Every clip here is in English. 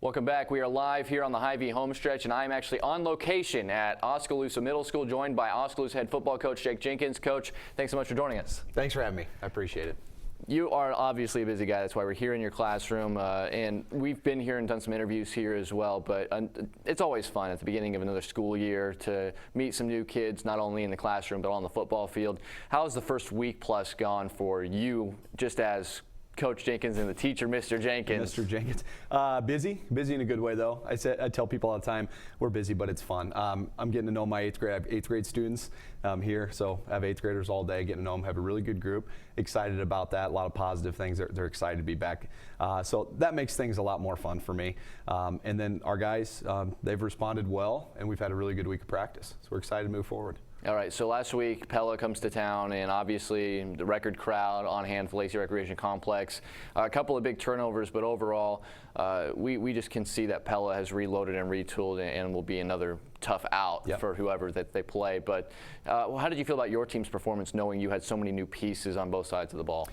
Welcome back. We are live here on the Hy-Vee homestretch, and I'm actually on location at Oskaloosa Middle School, joined by Oskaloosa head football coach Coach Jenkins. Coach, thanks so much for joining us. Thanks for having me. I appreciate it. You are obviously a busy guy. That's why we're here in your classroom, and we've been here and done some interviews here as well. But it's always fun at the beginning of another school year to meet some new kids, not only in the classroom but on the football field. How has the first week plus gone for you, just as Coach Jenkins and the teacher, Mr. Jenkins? Mr. Jenkins. Busy in a good way, though. I tell people all the time, we're busy, but it's fun. I'm getting to know my I have eighth grade students here, so I have eighth graders all day, getting to know them, have a really good group. Excited about that, a lot of positive things. They're excited to be back. So that makes things a lot more fun for me. And then our guys, they've responded well, and we've had a really good week of practice. So we're excited to move forward. All right, so last week, Pella comes to town, and obviously the record crowd on hand for Lacey Recreation Complex. A couple of big turnovers, but overall, we just can see that Pella has reloaded and retooled and will be another tough out for whoever that they play. But how did you feel about your team's performance, knowing you had so many new pieces on both sides of the ball?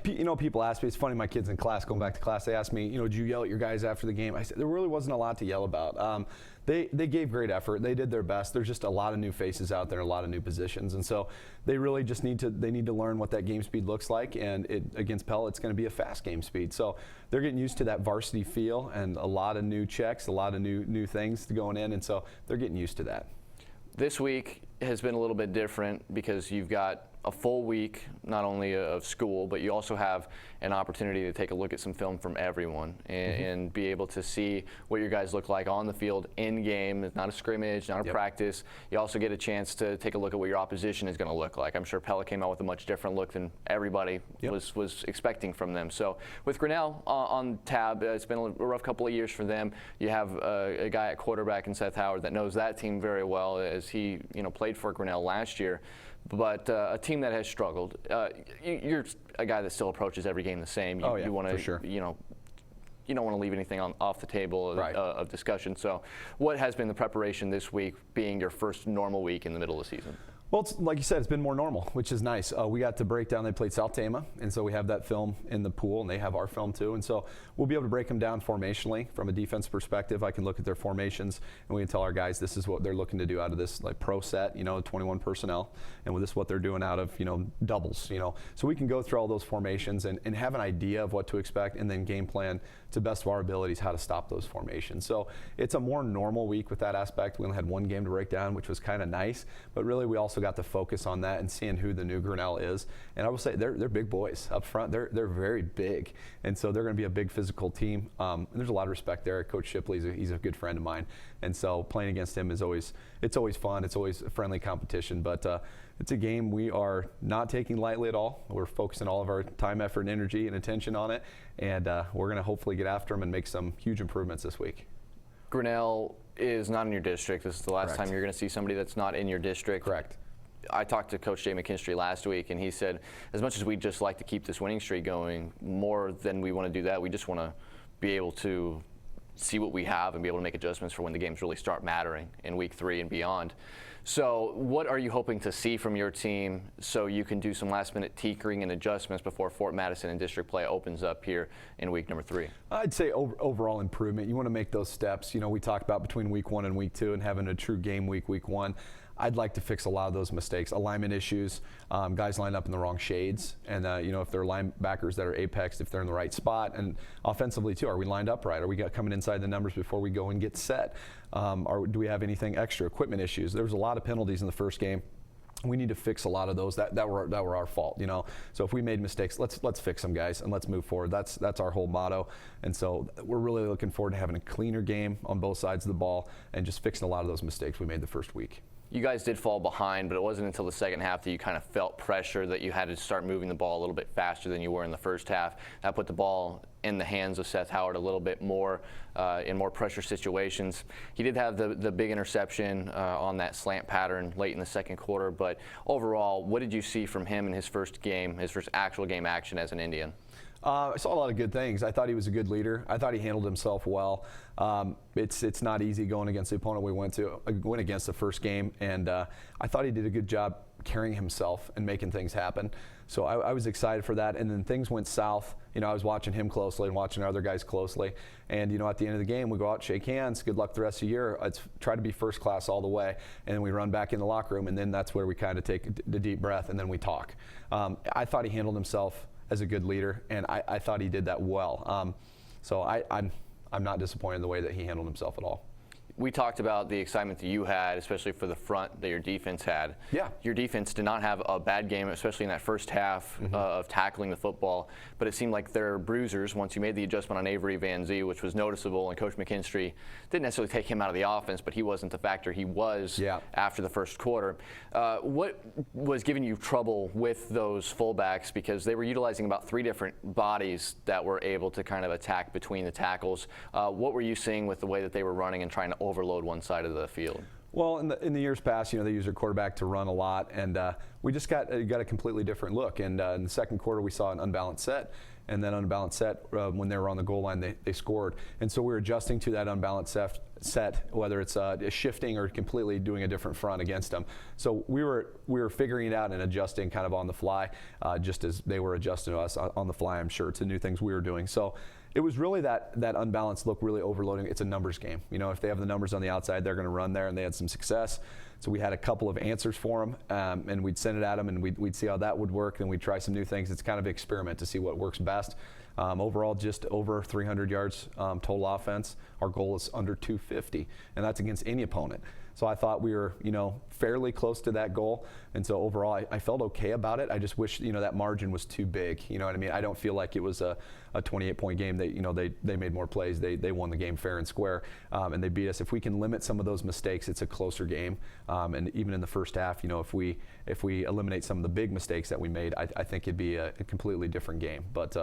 People ask me, it's funny, my kids in class, going back to class, they asked me, did you yell at your guys after the game? I said, there really wasn't a lot to yell about. They gave great effort. They did their best. There's just a lot of new faces out there, a lot of new positions, and so they really just need to learn what that game speed looks like. And against Pella, it's going to be a fast game speed. So they're getting used to that varsity feel and a lot of new checks, a lot of new things going in, and so they're getting used to that. This week has been a little bit different because you've got a full week, not only of school, but you also have an opportunity to take a look at some film from everyone and be able to see what your guys look like on the field in game. It's not a scrimmage, not a practice. You also get a chance to take a look at what your opposition is going to look like. I'm sure Pella came out with a much different look than everybody was expecting from them. So with Grinnell on tab, it's been a rough couple of years for them. You have a guy at quarterback in Seth Howard that knows that team very well, as he played for Grinnell last year. But a team that has struggled. You're a guy that still approaches every game the same. You want to, for sure. You don't want to leave anything off the table of discussion. So, what has been the preparation this week, being your first normal week in the middle of the season? Well, it's, like you said, it's been more normal, which is nice. We got to break down. They played South Tama, and so we have that film in the pool, and they have our film too. And so we'll be able to break them down formationally from a defense perspective. I can look at their formations, and we can tell our guys this is what they're looking to do out of this pro set, 21 personnel, and with this what they're doing out of doubles. So we can go through all those formations and have an idea of what to expect, and then game plan to best of our abilities how to stop those formations. So it's a more normal week with that aspect. We only had one game to break down, which was kind of nice, but really we also got to focus on that and seeing who the new Grinnell is. And I will say they're big boys up front. They're very big, and so they're going to be a big physical team. And there's a lot of respect there. Coach Shipley, he's a good friend of mine, and so playing against him is always fun. It's always a friendly competition, but it's a game we are not taking lightly at all. We're focusing all of our time, effort, and energy and attention on it, and we're going to hopefully get after them and make some huge improvements this week. Grinnell is not in your district. This is the last time you're going to see somebody that's not in your district. Correct. I talked to Coach Jay McKinstry last week, and he said, as much as we'd just like to keep this winning streak going, more than we want to do that, we just want to be able to see what we have and be able to make adjustments for when the games really start mattering in week 3 and beyond. So what are you hoping to see from your team so you can do some last-minute tinkering and adjustments before Fort Madison and district play opens up here in week number 3? I'd say overall improvement. You want to make those steps. We talk about between week 1 and week 2 and having a true game week 1. I'd like to fix a lot of those mistakes. Alignment issues, guys lined up in the wrong shades, and if they're linebackers that are apexed, if they're in the right spot, and offensively too, are we lined up right? Are we coming inside the numbers before we go and get set? Do we have anything extra? Equipment issues. There was a lot of penalties in the first game. We need to fix a lot of those that were our fault, So if we made mistakes, let's fix them, guys, and let's move forward. That's our whole motto. And so we're really looking forward to having a cleaner game on both sides of the ball and just fixing a lot of those mistakes we made the first week. You guys did fall behind, but it wasn't until the second half that you kind of felt pressure that you had to start moving the ball a little bit faster than you were in the first half. That put the ball in the hands of Seth Howard a little bit more in more pressure situations. He did have the big interception on that slant pattern late in the second quarter, but overall, what did you see from him in his first actual game action as an Indian? I saw a lot of good things. I thought he was a good leader. I thought he handled himself well. It's not easy going against the opponent we went against the first game, and I thought he did a good job carrying himself and making things happen. So I was excited for that. And then things went south. I was watching him closely and watching other guys closely. And, at the end of the game, we go out, shake hands, good luck the rest of the year. Let's try to be first class all the way. And then we run back in the locker room, and then that's where we kind of take the deep breath, and then we talk. I thought he handled himself as a good leader, and I thought he did that well. So I'm not disappointed in the way that he handled himself at all. We talked about the excitement that you had, especially for the front that your defense had. Yeah. Your defense did not have a bad game, especially in that first half of tackling the football, but it seemed like their bruisers, once you made the adjustment on Avery Van Zee, which was noticeable, and Coach McKinstry didn't necessarily take him out of the offense, but he wasn't the factor he was after the first quarter. What was giving you trouble with those fullbacks? Because they were utilizing about 3 different bodies that were able to kind of attack between the tackles. What were you seeing with the way that they were running and trying to overload one side of the field? Well, in the years past, they use their quarterback to run a lot, and we just got a completely different look. And in the second quarter, we saw an unbalanced set, and then unbalanced set when they were on the goal line, they scored. And so we were adjusting to that unbalanced set, whether it's shifting or completely doing a different front against them. So we were figuring it out and adjusting kind of on the fly, just as they were adjusting to us on the fly, I'm sure, to new things we were doing. So it was really that unbalanced look, really overloading. It's a numbers game. If they have the numbers on the outside, they're going to run there, and they had some success. So we had a couple of answers for them, and we'd send it at them, and we'd see how that would work, and we'd try some new things. It's kind of an experiment to see what works best. Overall, just over 300 yards total offense. Our goal is under 250, and that's against any opponent. So I thought we were, fairly close to that goal. And so overall, I felt okay about it. I just wish, that margin was too big. You know what I mean? I don't feel like it was a 28-point game. They made more plays. They won the game fair and square, and they beat us. If we can limit some of those mistakes, it's a closer game. And even in the first half, if we eliminate some of the big mistakes that we made, I think it'd be a completely different game. But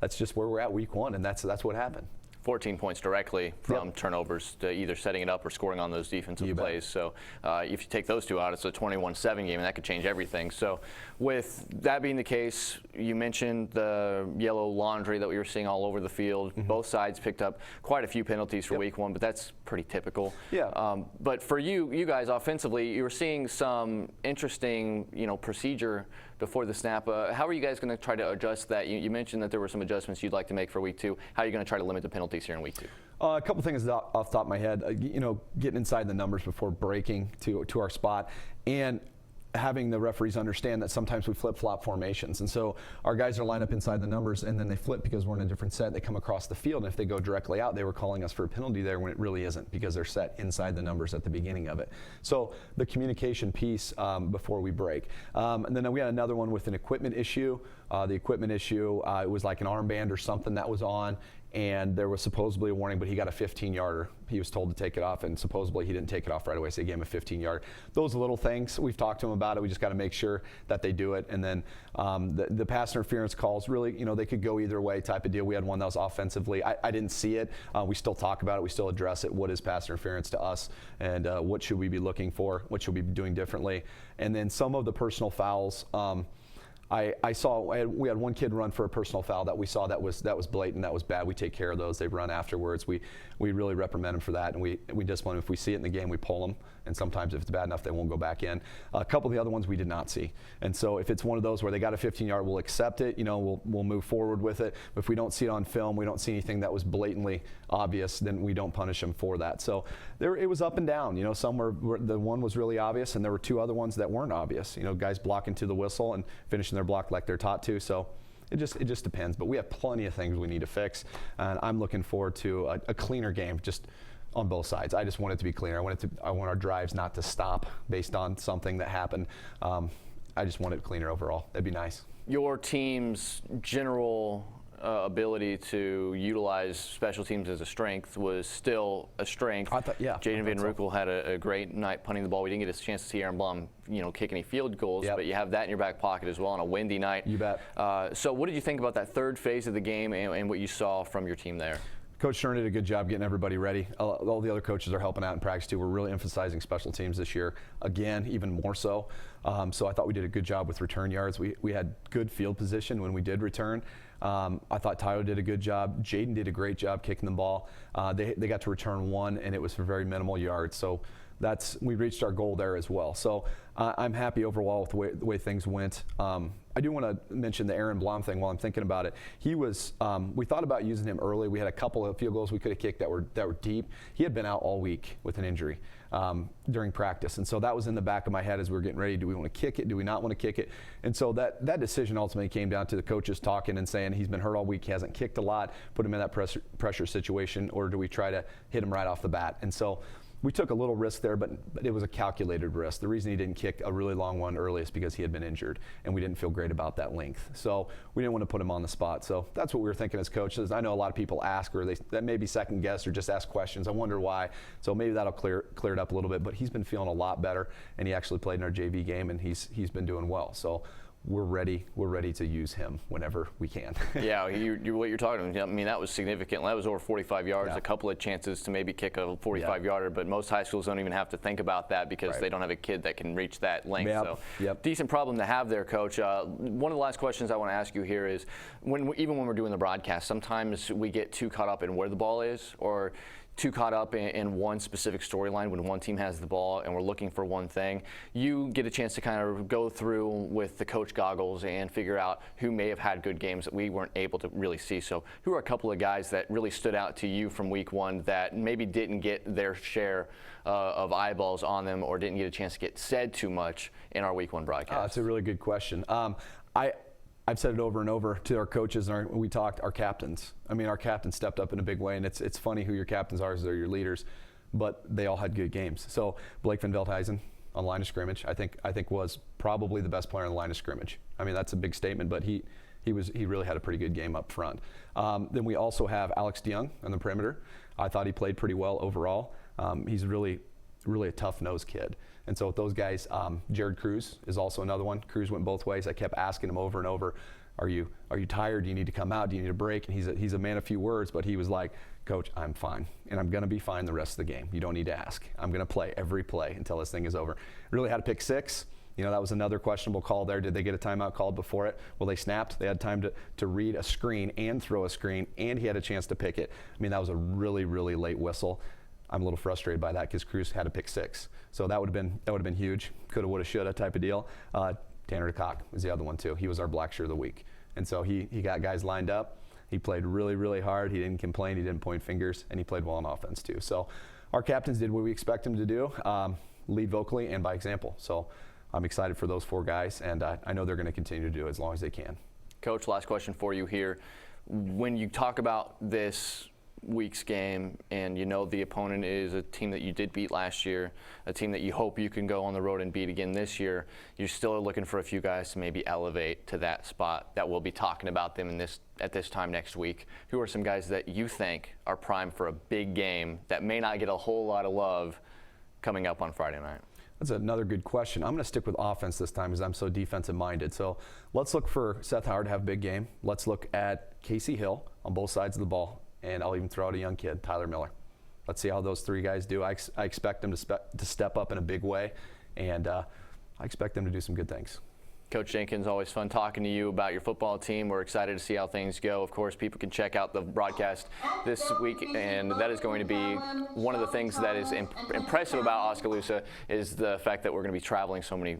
that's just where we're at week 1, and that's what happened. 14 points directly from turnovers to either setting it up or scoring on those defensive plays. So if you take those 2 out, it's a 21-7 game, and that could change everything. So with that being the case, you mentioned the yellow laundry that we were seeing all over the field. Both sides picked up quite a few penalties for week 1, but that's pretty typical. But for you guys offensively, you were seeing some interesting, procedure before the snap. How are you guys going to try to adjust that? You mentioned that there were some adjustments you'd like to make for week 2. How are you going to try to limit the penalties here in week 2? A couple things off the top of my head. Getting inside the numbers before breaking to our spot, and having the referees understand that sometimes we flip-flop formations. And so our guys are lined up inside the numbers, and then they flip because we're in a different set. They come across the field, and if they go directly out, they were calling us for a penalty there when it really isn't, because they're set inside the numbers at the beginning of it. So the communication piece before we break. And then we had another one with an equipment issue. The equipment issue, it was like an armband or something that was on, and there was supposedly a warning, but he got a 15-yarder. He was told to take it off, and supposedly he didn't take it off right away, so they gave him a 15-yard. Those little things, we've talked to him about it. We just got to make sure that they do it. And then the pass interference calls, really, they could go either way type of deal. We had one that was offensively. I didn't see it. We still talk about it. We still address it. What is pass interference to us, and what should we be looking for? What should we be doing differently? And then some of the personal fouls, I saw we had one kid run for a personal foul that we saw that was blatant, that was bad. We take care of those. They run afterwards. We really reprimand them for that, and we discipline them. If we see it in the game, we pull them, and sometimes if it's bad enough, they won't go back in. A couple of the other ones we did not see, and so if it's one of those where they got a 15-yard, we'll accept it. We'll move forward with it. But if we don't see it on film, we don't see anything that was blatantly obvious, then we don't punish them for that. So it was up and down. Some were the one was really obvious, and there were 2 other ones that weren't obvious. Guys blocking to the whistle and finishing their block like they're taught to. So it just depends. But we have plenty of things we need to fix, and I'm looking forward to a cleaner game just on both sides. I just want it to be cleaner. I want our drives not to stop based on something that happened. I just want it cleaner overall. That'd be nice. Your team's general ability to utilize special teams as a strength was still a strength. Jaden Van Rukel had a great night punting the ball. We didn't get a chance to see Aaron Blum, kick any field goals, but you have that in your back pocket as well on a windy night. You bet. So what did you think about that third phase of the game and what you saw from your team there? Coach Stern did a good job getting everybody ready. All the other coaches are helping out in practice too. We're really emphasizing special teams this year, again, even more so. So I thought we did a good job with return yards. We had good field position when we did return. I thought Tyler did a good job. Jaden did a great job kicking the ball. They got to return one, and it was for very minimal yards. So we reached our goal there as well. So I'm happy overall with the way things went. I do want to mention the Aaron Blom thing while I'm thinking about it. He was, we thought about using him early. We had a couple of field goals we could have kicked that were deep. He had been out all week with an injury during practice. And so that was in the back of my head as we were getting ready. Do we want to kick it? Do we not want to kick it? And so that decision ultimately came down to the coaches talking and saying he's been hurt all week. He hasn't kicked a lot, put him in that pressure situation, or do we try to hit him right off the bat? And so we took a little risk there, but it was a calculated risk. The reason he didn't kick a really long one early is because he had been injured, and we didn't feel great about that length. So we didn't want to put him on the spot. So that's what we were thinking as coaches. I know a lot of people ask, or that may be second guess, or just ask questions. I wonder why. So maybe that'll clear it up a little bit. But he's been feeling a lot better, and he actually played in our JV game, and he's been doing well. So we're ready to use him whenever we can. Yeah, what you're talking about, I mean, that was significant. That was over 45 yards, Yeah. A couple of chances to maybe kick a 45-yarder, but most high schools don't even have to think about that because they don't have a kid that can reach that length. Yep. So decent problem to have there, Coach. One of the last questions I want to ask you here is, even when we're doing the broadcast, sometimes we get too caught up in where the ball is, or too caught up in one specific storyline when one team has the ball and we're looking for one thing. You get a chance to kind of go through with the coach goggles and figure out who may have had good games that we weren't able to really see. So who are a couple of guys that really stood out to you from week one that maybe didn't get their share of eyeballs on them or didn't get a chance to get said too much in our week one broadcast? That's a really good question. I've said it over and over to our coaches, and when we talked, our captains. I mean, our captains stepped up in a big way, and it's funny who your captains are, as they're your leaders, but they all had good games. So Blake Van Veldhuizen on line of scrimmage, I think was probably the best player on the line of scrimmage. I mean, that's a big statement, but he really had a pretty good game up front. Then we also have Alex DeYoung on the perimeter. I thought he played pretty well overall. He's really a tough-nosed kid. And so with those guys, Jared Cruz is also another one. Cruz went both ways. I kept asking him over and over, are you tired? Do you need to come out? Do you need a break? And he's a man of few words, but he was like, Coach, I'm fine, and I'm going to be fine the rest of the game. You don't need to ask. I'm going to play every play until this thing is over. Really had a pick six. You know, that was another questionable call there. Did they get a timeout called before it? Well, they snapped. They had time to read a screen and throw a screen, and he had a chance to pick it. I mean, that was a really, really late whistle. I'm a little frustrated by that because Cruz had a pick six. So that would have been huge. Coulda, woulda, shoulda type of deal. Tanner DeCock was the other one too. He was our black shirt of the week. And so he got guys lined up. He played really, really hard. He didn't complain. He didn't point fingers, and he played well on offense too. So our captains did what we expect them to do, lead vocally and by example. So I'm excited for those four guys, and I know they're going to continue to do it as long as they can. Coach, last question for you here. When you talk about this week's game and you know the opponent is a team that you did beat last year, a team that you hope you can go on the road and beat again this year, you're still looking for a few guys to maybe elevate to that spot that we'll be talking about them at this time next week. Who are some guys that you think are primed for a big game that may not get a whole lot of love coming up on Friday night? That's another good question. I'm going to stick with offense this time because I'm so defensive minded. So let's look for Seth Howard to have a big game. Let's look at Casey Hill on both sides of the ball. And I'll even throw out a young kid, Tyler Miller. Let's see how those three guys do. I expect them to step up in a big way, and I expect them to do some good things. Coach Jenkins, always fun talking to you about your football team. We're excited to see how things go. Of course, people can check out the broadcast this week, and that is going to be one of the things that is impressive about Oskaloosa is the fact that we're going to be traveling so many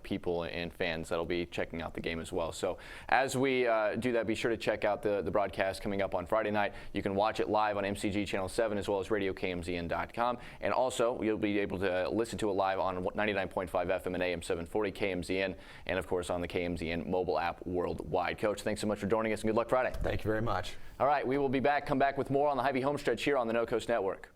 people and fans that'll be checking out the game as well. So as we do that, be sure to check out the broadcast coming up on Friday night. You can watch it live on MCG Channel 7 as well as RadioKMZN.com. And also, you'll be able to listen to it live on 99.5 FM and AM 740 KMZN, and of course on the KMZN mobile app worldwide. Coach, thanks so much for joining us, and good luck Friday. Thank you very much. All right, we will be back. Come back with more on the Hy-Vee Homestretch here on the No Coast Network.